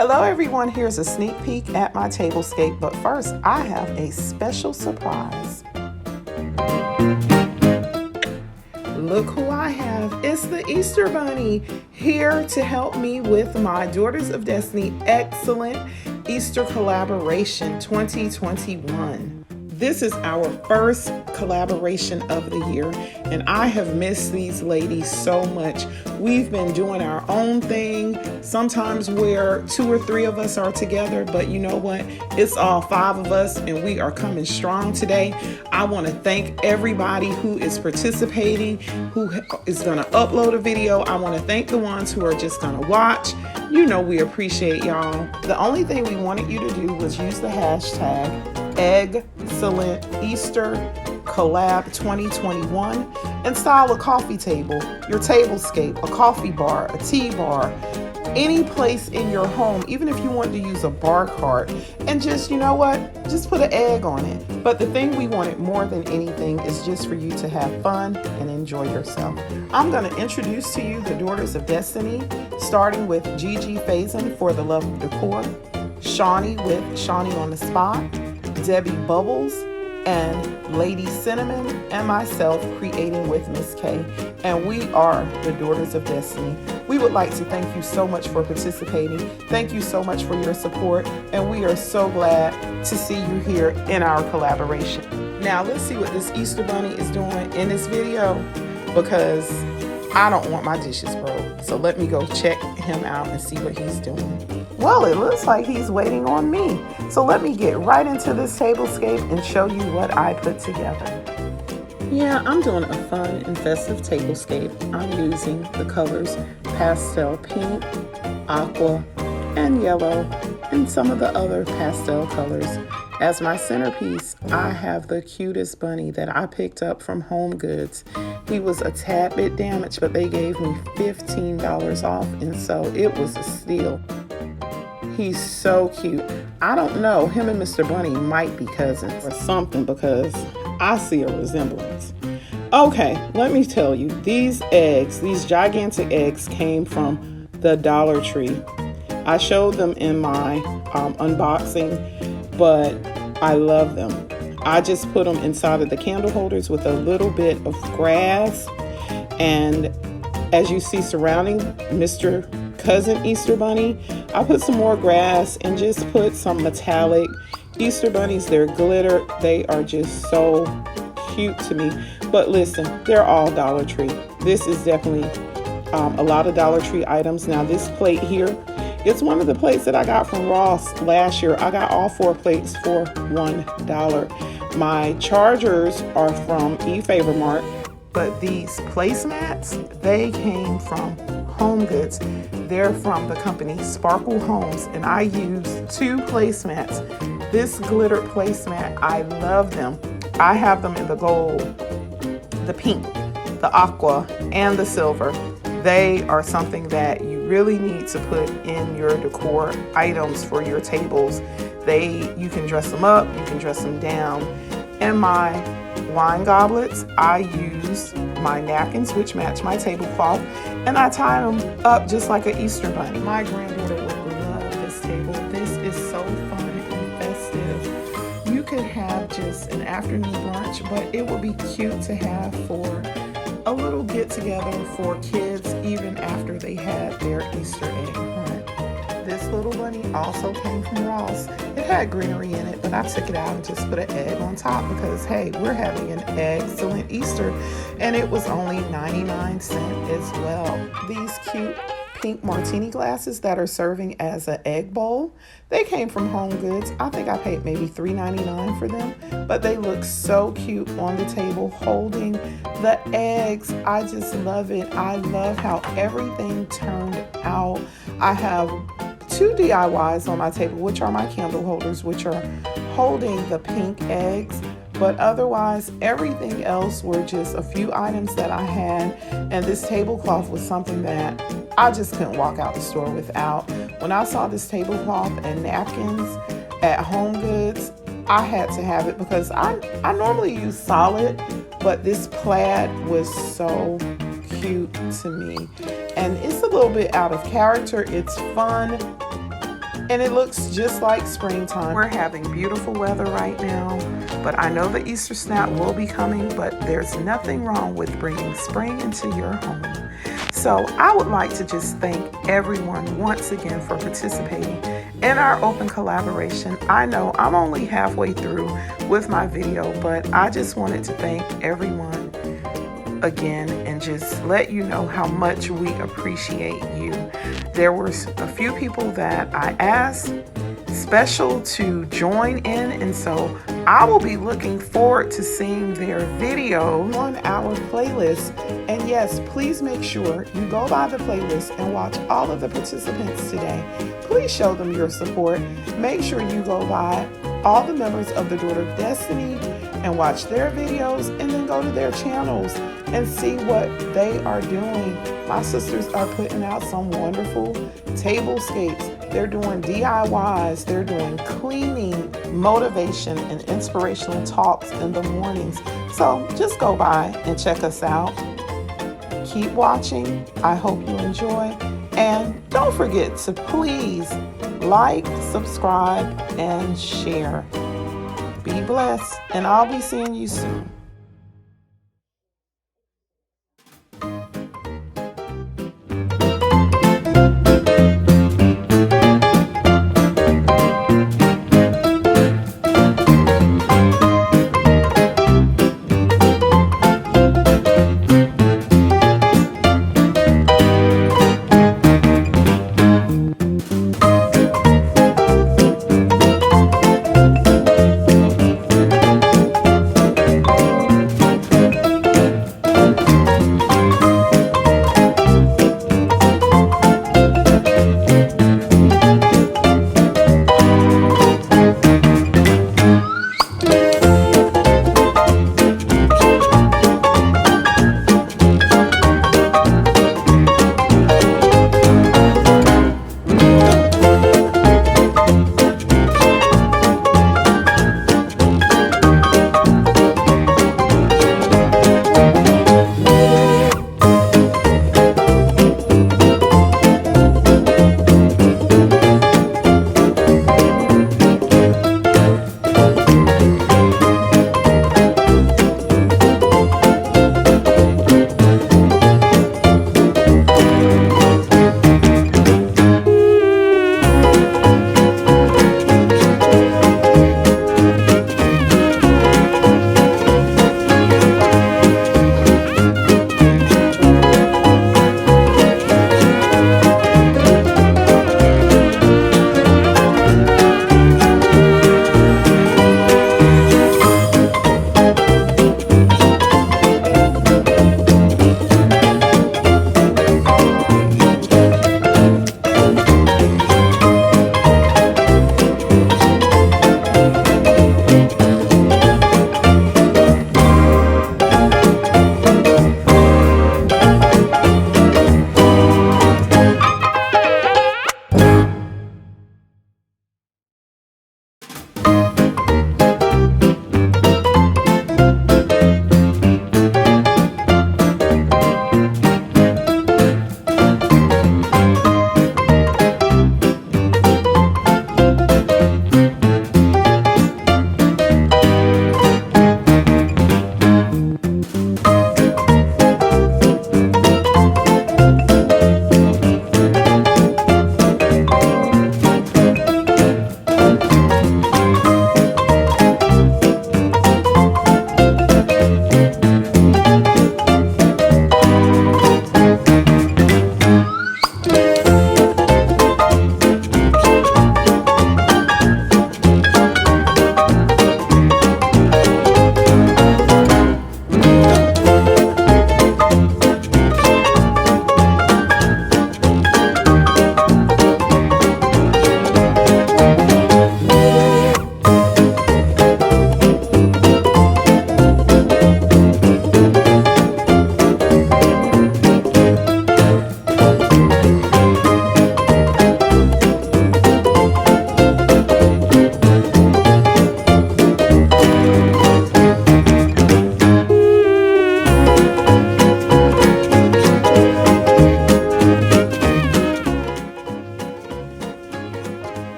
Hello everyone, here's a sneak peek at my tablescape, but first I have a special surprise. Look who I have. It's the Easter Bunny here to help me with my Daughters of Destiny Excellent Easter Collaboration 2021. This is our first collaboration of the year, and I have missed these ladies so much. We've been doing our own thing, sometimes where 2 or 3 of us are together, but you know what? It's all 5 of us, and we are coming strong today. I want to thank everybody who is participating, who is going to upload a video. I want to thank the ones who are just going to watch. You know we appreciate y'all. The only thing we wanted you to do was use the hashtag Cellent Easter Collab 2021 and style a coffee table, your tablescape, a coffee bar, a tea bar, any place in your home, even if you want to use a bar cart, and just, you know what, just put an egg on it. But the thing we wanted more than anything is just for you to have fun and enjoy yourself. I'm going to introduce to you the Daughters of Destiny, starting with Gigi Faison for the Love of Decor, Shawnee with Shawnee on the Spot, Debbie Bubbles, and Lady Cinnamon, and myself, Kreating with Miss Kaye. And we are the Daughters of Destiny. We would like to thank you so much for participating. Thank you so much for your support, and we are so glad to see you here in our collaboration. Now let's see what this Easter Bunny is doing in this video, because I don't want my dishes broke. So let me go check him out and see what he's doing. Well, it looks like he's waiting on me. So let me get right into this tablescape and show you what I put together. Yeah, I'm doing a fun and festive tablescape. I'm using the colors pastel pink, aqua, and yellow, and some of the other pastel colors. As my centerpiece, I have the cutest bunny that I picked up from Home Goods. He was a tad bit damaged, but they gave me $15 off, and so it was a steal. He's so cute. I don't know, him and Mr. Bunny might be cousins or something, because I see a resemblance. Okay, let me tell you, these eggs, these gigantic eggs came from the Dollar Tree. I showed them in my unboxing, but I love them. I just put them inside of the candle holders with a little bit of grass, and as you see surrounding Mr. Cousin Easter Bunny, I put some more grass and just put some metallic Easter bunnies. They're glitter. They are just so cute to me. But listen, they're all Dollar Tree. This is definitely a lot of Dollar Tree items. Now this plate here, it's one of the plates that I got from Ross last year. I got all 4 plates for $1. My chargers are from eFavorMart, but these placemats, they came from Home Goods. They're from the company Sparkle Homes, and I use 2 placemats. This glitter placemat, I love them. I have them in the gold, the pink, the aqua, and the silver. They are something that you really need to put in your decor items for your tables. You can dress them up, you can dress them down. And my wine goblets, I use my napkins, which match my tablecloth, and I tie them up just like an Easter bunny. My granddaughter would love this table. This is so fun and festive. You could have just an afternoon brunch, but it would be cute to have for a little get together for kids even after they had their Easter egg hunt. This little bunny also came from Ross. It had greenery in it, but I took it out and just put an egg on top because, hey, we're having an excellent Easter, and it was only 99 cents as well. These cute pink martini glasses that are serving as an egg bowl, they came from Home Goods. I think I paid maybe $3.99 for them, but they look so cute on the table holding the eggs. I just love it. I love how everything turned out. I have 2 DIYs on my table, which are my candle holders, which are holding the pink eggs. But otherwise, everything else were just a few items that I had. And this tablecloth was something that I just couldn't walk out the store without. When I saw this tablecloth and napkins at Home Goods, I had to have it because I normally use solid, but this plaid was so cute to me. And it's a little bit out of character. It's fun. and it looks just like springtime. We're having beautiful weather right now, but I know the Easter snap will be coming, but there's nothing wrong with bringing spring into your home. So I would like to just thank everyone once again for participating in our open collaboration. I know I'm only halfway through with my video, but I just wanted to thank everyone again and just let you know how much we appreciate you. There were a few people that I asked special to join in, and so I will be looking forward to seeing their video on our playlist. And yes, please make sure you go by the playlist and watch all of the participants today. Please show them your support. Make sure you go by all the members of the Daughter of Destiny and watch their videos, and then go to their channels and see what they are doing. My sisters are putting out some wonderful tablescapes. They're doing DIYs. They're doing cleaning, motivation, and inspirational talks in the mornings. So just go by and check us out. Keep watching. I hope you enjoy. And don't forget to please like, subscribe, and share. Be blessed, and I'll be seeing you soon.